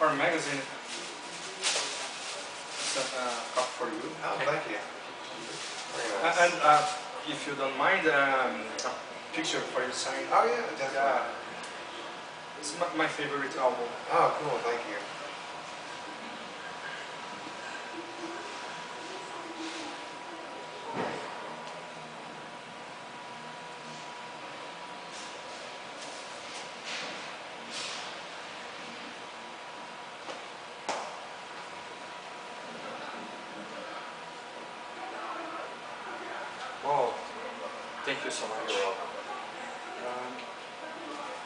our magazine. It's a cup for you. Oh, thank you. Very nice. And if you don't mind, a picture for your sign. Oh yeah, definitely. It's my favorite album. Oh, cool. Thank you. Oh, thank you so much. You're welcome.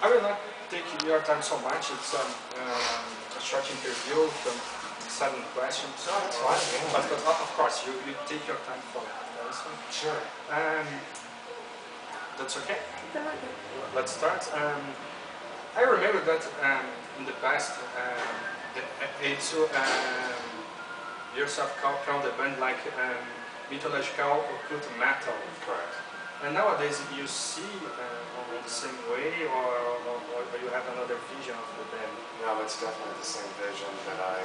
I will not take your time so much. It's a short interview from 7 questions. No, that's fine. Yeah. But of course, you take your time for that. Sure. That's okay. Let's start. I remember that in the past, Absu yourself called the band like mythological occult metal. Correct. And nowadays you see on the same way, or you have another vision of the band? No, it's definitely the same vision that I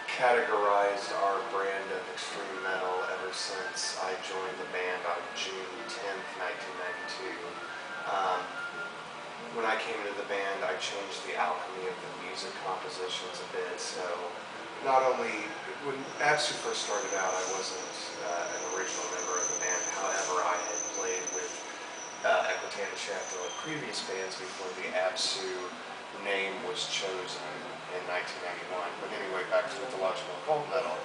categorized our brand of extreme metal ever since I joined the band on June 10th, 1992. When I came into the band, I changed the alchemy of the music compositions a bit. So not only, when Absu first started out, I wasn't an original member of the band. However, I had played with in previous bands before the Absu name was chosen in 1991. But anyway, back to mythological occult metal.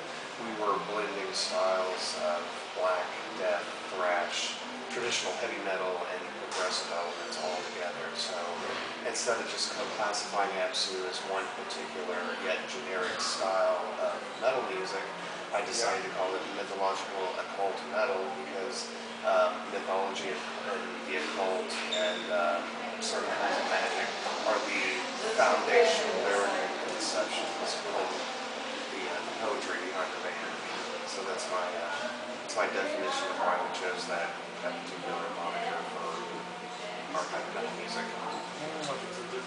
We were blending styles of black, death, thrash, traditional heavy metal, and progressive elements all together. So instead of just classifying Absu as one particular yet generic style of metal music, I decided to call it mythological occult metal because mythology and the occult and certain kinds of magic are the foundational lyrical conceptions within the poetry behind the band. So that's my definition of why we chose that particular moniker for our kind of metal music.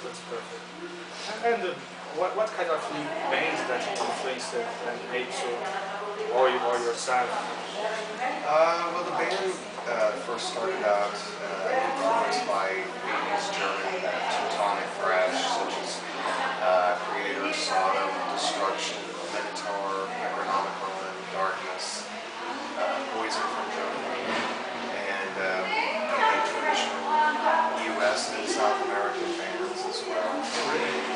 That's perfect. And what kind of bands that influenced Absu or yourself? Well, the band first started out influenced by 80s German Teutonic thrash, such as Creator, Sodom, Destruction, Minotaur, Necronomicon, Darkness, Poison from Germany, and traditional U.S. and South American bands as well.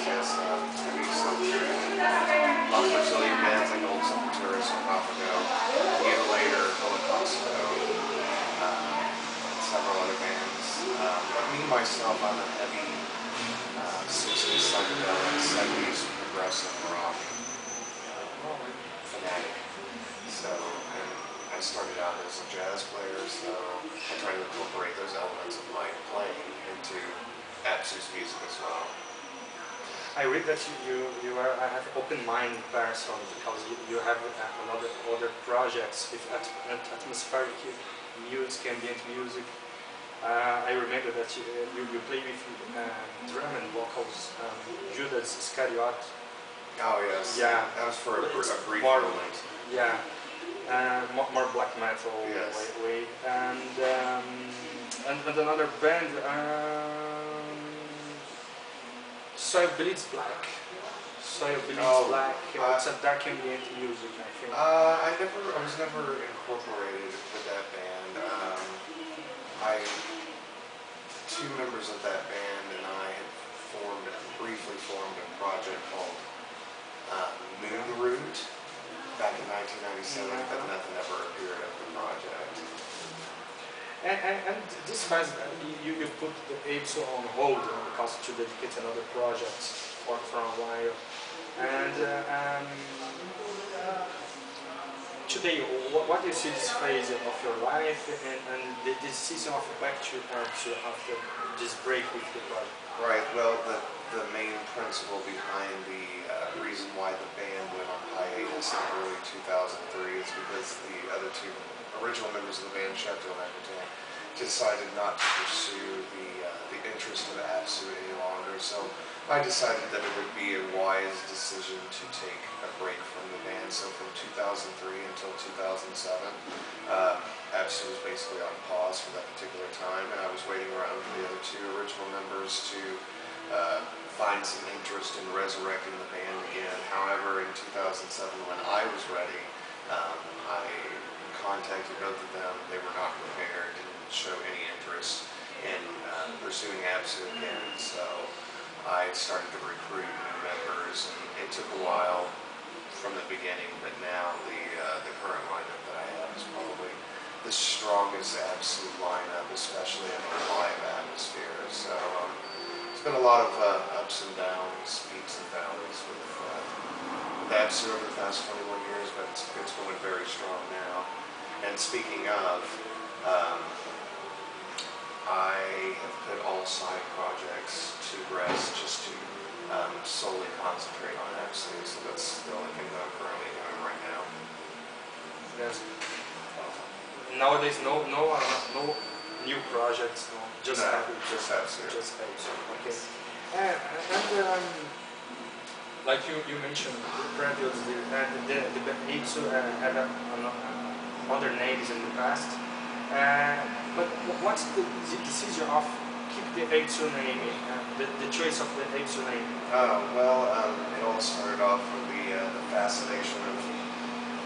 Yes, heavy Subterranean. A lot of Brazilian bands like Old Sepultura, Sarcophago, Mutilator, Holocausto, several other bands. But me, myself, I'm a heavy 60s psychedelic, 70s progressive rock fanatic. So, and I started out as a jazz player, so I try to incorporate those elements of my playing into Absu's music as well. I read that you are an open-minded person because you have other projects with atmospheric music, ambient music. I remember that you play with drum and vocals, Judas Iscariot. Oh yes. Yeah. That was for a brief more, moment. Yeah. More black metal Yes. way. And another band. Soil Bleeds Black. Soil Bleeds Black. It's a dark ambient music, I think. I was never incorporated with that band. Two members of that band and I had briefly formed a project called Moon Root back in 1997, but nothing ever appeared of the project. And this has you put the Absu on hold because to dedicate another project for a while. And today, what do you see this phase of your life and the decision of back to after this break with the project? Right. Well, the main principle behind the reason why the band went on hiatus in early 2003 is because the other two original members of the band, Sheffield and Egerton, decided not to pursue the interest of Absu any longer. So I decided that it would be a wise decision to take a break from the band. So from 2003 until 2007, Absu was basically on pause for that particular time, and I was waiting around for the other two original members to find some interest in resurrecting the band again. However, in 2007, when I was ready, I contacted both of them. They were not prepared, didn't show any interest in pursuing Absu again. So I started to recruit new members, and it took a while from the beginning, but now the current lineup that I have is probably the strongest Absu lineup, especially in a live atmosphere. So it's been a lot of ups and downs, peaks and valleys with Absu over the past 21 years, but it's going very strong now. And speaking of, I have put all side projects to rest just to solely concentrate on Absu, so that's the only thing that I'm currently doing right now. Yes. Nowadays, no new projects, no, just Absu. Just Absu. Just Absu. Okay. And like you mentioned, previously, the Absu had other names in the past. But what's the decision of keep the Absu name, the choice of the Absu name? Well, it all started off with the fascination of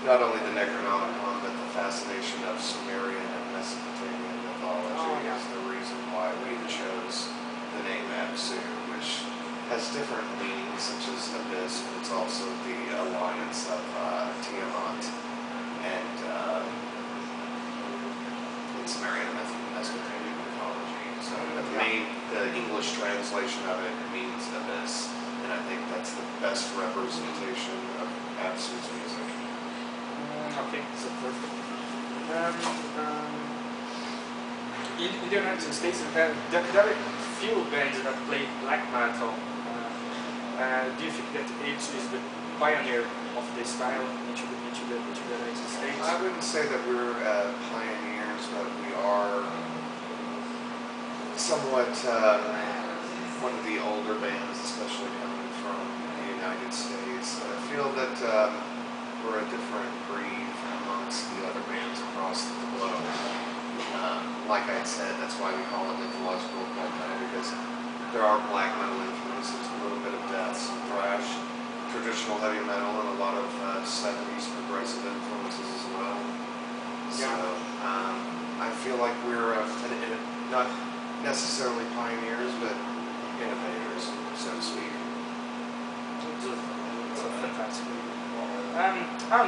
not only the Necronomicon, but the fascination of Sumerian and Mesopotamian mythology is the reason why we chose the name Absu, which has different meanings, such as abyss, but it's also the alliance of Tiamat and Sumerian and Mesopotamian mythology. So the English translation of it means abyss, and I think that's the best representation of Absu's music. Okay, so perfect. In the United States, there are few bands that play black metal. Do you think that Absu is the pioneer of this style into the United States? I wouldn't say that we're pioneers, but we are somewhat one of the older bands, especially coming from the United States. I feel that we're a different breed amongst the other bands across the globe. Like I said, that's why we call it mythological black metal, because there are black metal influences, a little bit of death, some thrash, traditional heavy metal, and a lot of 70s progressive influences as well. So I feel like we're not necessarily pioneers, but innovators, so to speak. It's fantastic.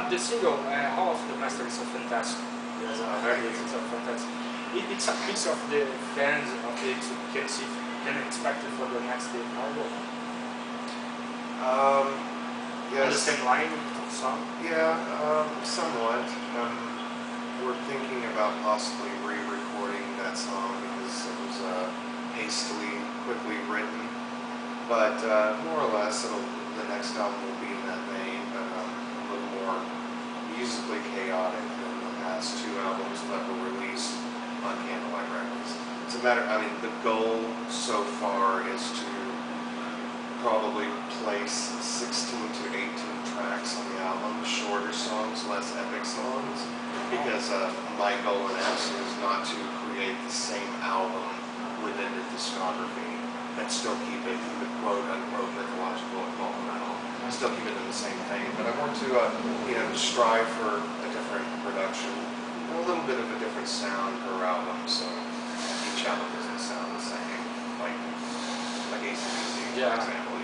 The single, Hall of the Master, is so fantastic. Yes, I heard it. It's so fantastic. It's a piece of the fans of the can expect it for the next album. Yes. On the same line of song? Yeah, somewhat. We're thinking about possibly re-recording that song because it was quickly written. But more or less, the next album will be in that vein, but a little more musically chaotic than the past two albums that were released on Candlelight Records. It's a matter, the goal so far is to probably place 16 to 18 tracks on the album, shorter songs, less epic songs, because my goal in Absu is not to create the same album within the discography and still keep it the quote-unquote mythological occult metal, still keep it in the same vein, but I want to strive for a different production, a little bit of a different sound per album, so each album doesn't sound the same, like AC/DC, for example,